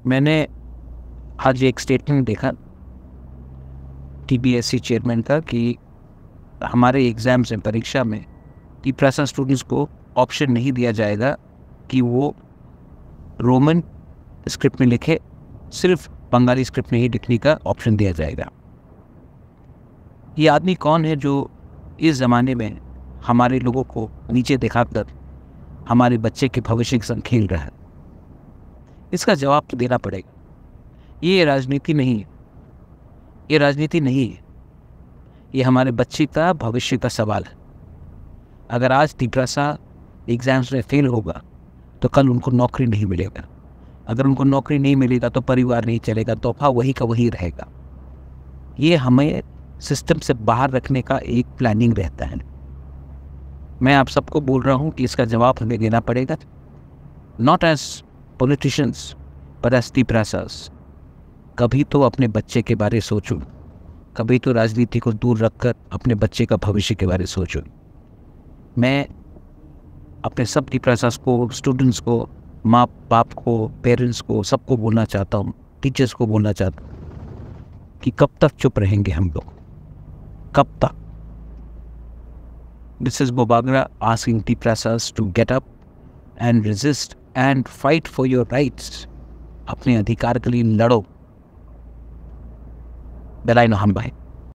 मैंने आज एक स्टेटमेंट देखा टीपीएससी चेयरमैन का कि हमारे एग्ज़ाम्स में, परीक्षा में टीप्रासा स्टूडेंट्स को ऑप्शन नहीं दिया जाएगा कि वो रोमन स्क्रिप्ट में लिखे, सिर्फ बंगाली स्क्रिप्ट में ही लिखने का ऑप्शन दिया जाएगा। ये आदमी कौन है जो इस ज़माने में हमारे लोगों को नीचे दिखाकर हमारे बच्चे के भविष्य के संग खेल रहा है? इसका जवाब तो देना पड़ेगा। ये राजनीति नहीं है, ये राजनीति नहीं है, ये हमारे बच्चे का भविष्य का सवाल है। अगर आज टीप्रासा एग्ज़ाम्स में फेल होगा तो कल उनको नौकरी नहीं मिलेगा। अगर उनको नौकरी नहीं मिलेगा तो परिवार नहीं चलेगा, तोहफा वही का वही रहेगा। ये हमें सिस्टम से बाहर रखने का एक प्लानिंग रहता है। मैं आप सबको बोल रहा हूँ कि इसका जवाब हमें देना पड़ेगा, not as politicians but as Tiprasas. कभी तो अपने बच्चे के बारे सोचो, कभी तो राजनीति को दूर रखकर अपने बच्चे का भविष्य के बारे सोचो। मैं अपने सब टीप्रासास को, स्टूडेंट्स को, माँ बाप को, पेरेंट्स को, सबको बोलना चाहता हूँ, टीचर्स को बोलना चाहता हूँ कि कब तक चुप रहेंगे हम लोग, कब तक? This is Bobagra asking T-Prasas to get up and resist and fight for your rights. अपने अधिकार के लिए लड़ो। बेलाई नो हम भाई।